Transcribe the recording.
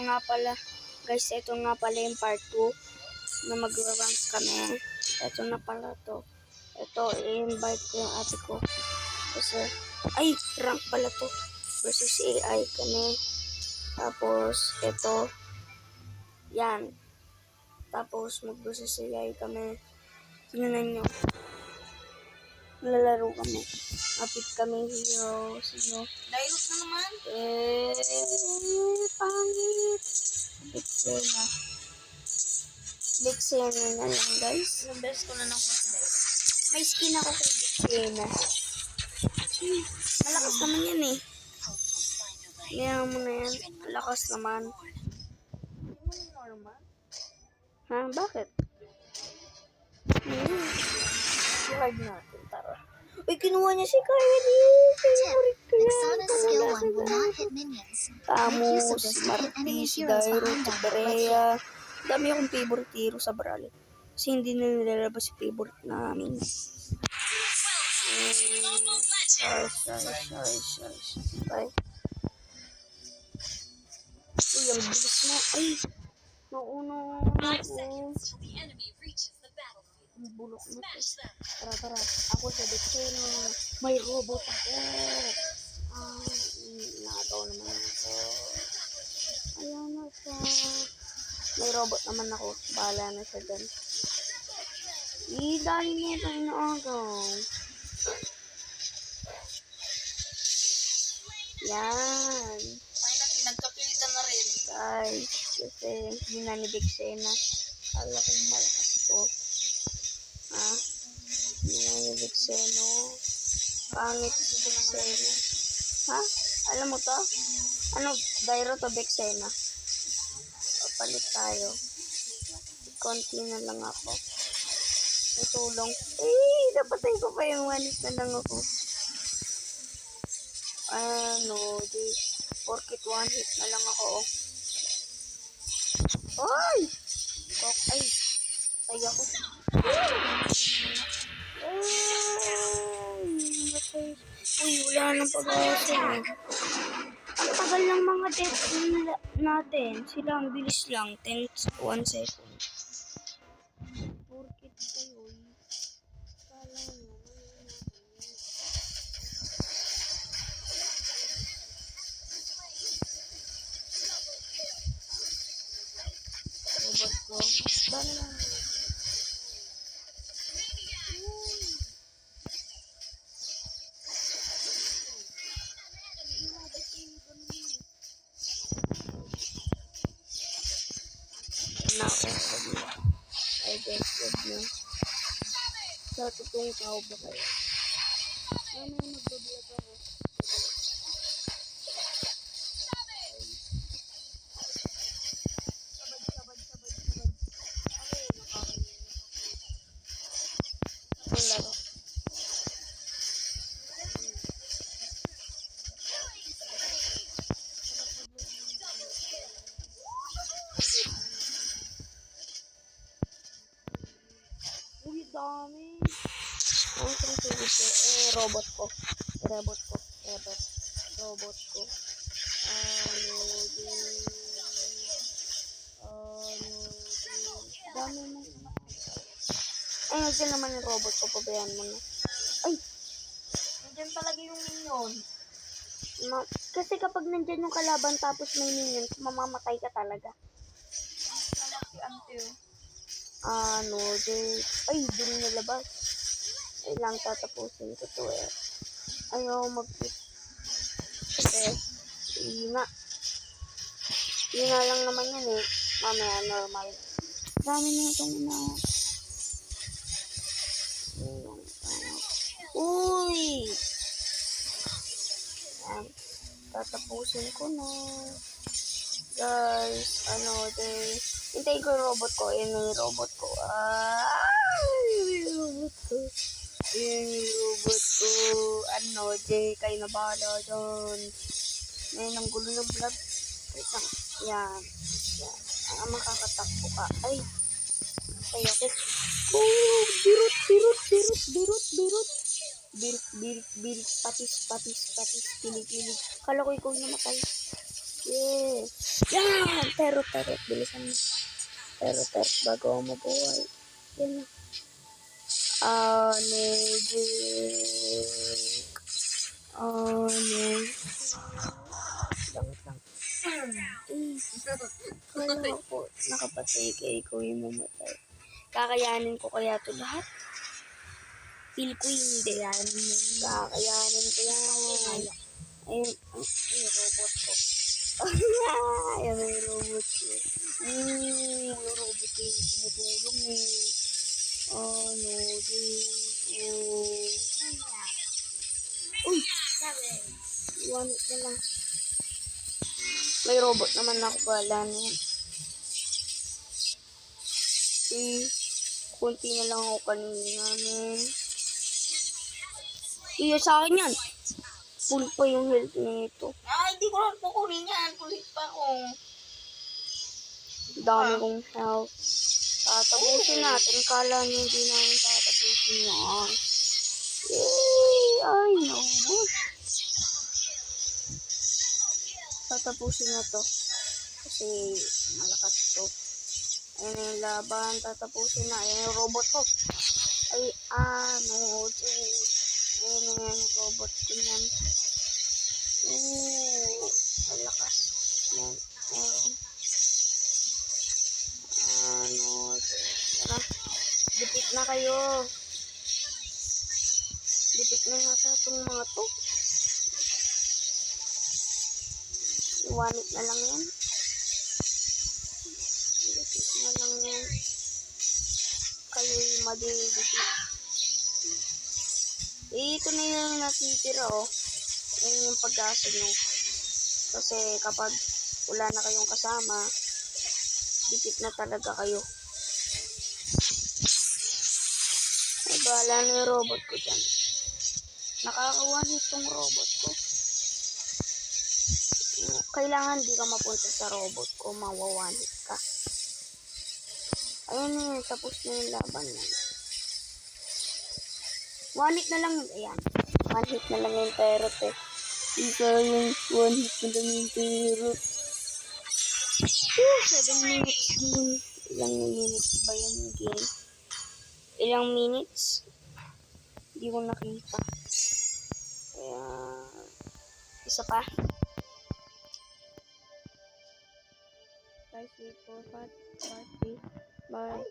nga pala, guys, ito nga pala yung part 2 na mag-rank kami. Ito na pala to. Ito, i-invite ko yung ate ko. Kasi, ay, rank pala to. Versus AI kami. Tapos, ito, yan. Tapos, mag-versus AI kami. Tingnan nyo. Lalaro kami. Kapit kami hero. Sino? Dairot na naman. Pangit. Bixena. Bixena na lang, guys. Yung best ko na ng consider. May skin ako kay Bixena. Malakas naman yan eh. Lihan mo na yan. Malakas naman. Hindi mo yung normal. Ha? Bakit? I-hard natin, tara. Uy, kinuha niya si Kylie. Favorite ko yan. Exona's skill 1 will not hit minions. Tamos, Martis, Dairo, Teperea. Dami akong favorite hero sa Brawl. Kasi hindi na nilalabas si favorite namin. Bye. Uy, ang bilis na. Ay, nauuna ako. Ang bulok na to. Tara. Ako sa Bixena. May robot ako. Nakataw naman ako. Ayaw na siya. May robot naman ako. Bahala na siya dyan. Dahil niya tayo na agaw. Yan. Ay na, pinagkapilitan na rin. Guys, kasi hindi na ni Bixena. Kala kong malakas to. Ha? Hindi na ni Bixena. Pangit si Bixena. Ha? Alam mo to? Ano? Dairo to Bixena. Papalit tayo. Konti na lang ako. May tulong. Napatay ko pa yung one hit na lang ako. Di. Porkit one hit na lang ako. Ay! Ay! Tay ako. Uy, wala nang pag-asa. Ang tagal ng mga death natin. Sila ang bilis lang. 1 second. Porkit kayo. Kala nyo. Robot ko. Bala lang. I guess wag na. Sa totoong tao ba kayo? Mamaya magbablog ako. Sabad. Ang laro. Uy, dami. Ang favorite ko. Robot ko. Robot ko. Dami mo. Nandiyan naman yung robot ko. Pabayaan mo na. Ay! Nandiyan talaga yung minion. Kasi kapag nandiyan yung kalaban tapos may minions, mamamatay ka talaga. Anak si Anteo. Ay, dun nalabas. Ay lang, tatapusin ko to eh. Ayaw mag-quit. Kasi, yun na lang naman yan eh. Mamaya, normal. Dami na itong Uy! Yan. Tatapusin ko na. Guys, hintayin ko yung robot ko. Yan yung robot ko. Yung robot ko. Kayo na bahala dyan. Ngayon, ang gulo ng vlog. Wait lang. Yan. Makakatakbo ka. Ay ako. Birut. Patis. Pilig. Kala ko ikaw namatay. Yeah. Yan! Terot. Bilisan mo. Terot. Bago ako mabuhay. Yan na. Ano, Jake? Ano? Langit lang. Kala ko, nakapatay kay ikaw yung mamatay. Kakayanin ko kaya to lahat? Feel ko hindi yan. Kakayanin ko yan. Ayun, yung robot ko. Ayun yung robot ko. Yung robot ko yung tumutulong eh. Ano, dito. Uy! Iwan na lang. May robot naman ako pala na yan. Kunti na lang ako kanina, men. Iya sa akin yan. Full pa yung health nito. Ay, di ko lang kukunin yan. Kulit pa ako. Dami kong health. Tatapusin natin. Kala nyo hindi namin tatapusin yan. Yay! Ay, naubos. Tatapusin na to. Kasi malakas to. Ayun na yung laban. Tatapusin na. Ayun yung robot ko. Ay, ano. Ayun na yung robot ko yan. Ang lakas. Yan. Ano. Tara. Dipit na kayo. Dipit na nasa itong mga to. Iwanit na lang yan. Dipit na lang yan. Kayo'y madidipit. Ito na yung natitira, oh. Yun yung pag-asa nyo. Kasi kapag wala na kayong kasama, dipit na talaga kayo. Ay, bahala na yung robot ko dyan. Nakakawanit tong robot ko. Kailangan di ka mapunta sa robot ko, mawawanit ka. Ayun na yun, tapos na yung laban na. One hit na lang, ayan. One hit na lang yung terot eh. Isa yung one hit na lang yung terot. 7 minutes game. Ilang minutes ba yung game? Ilang minutes? Hindi ko nakita. Kaya, isa pa. Guys, wait for 5, 3, bye.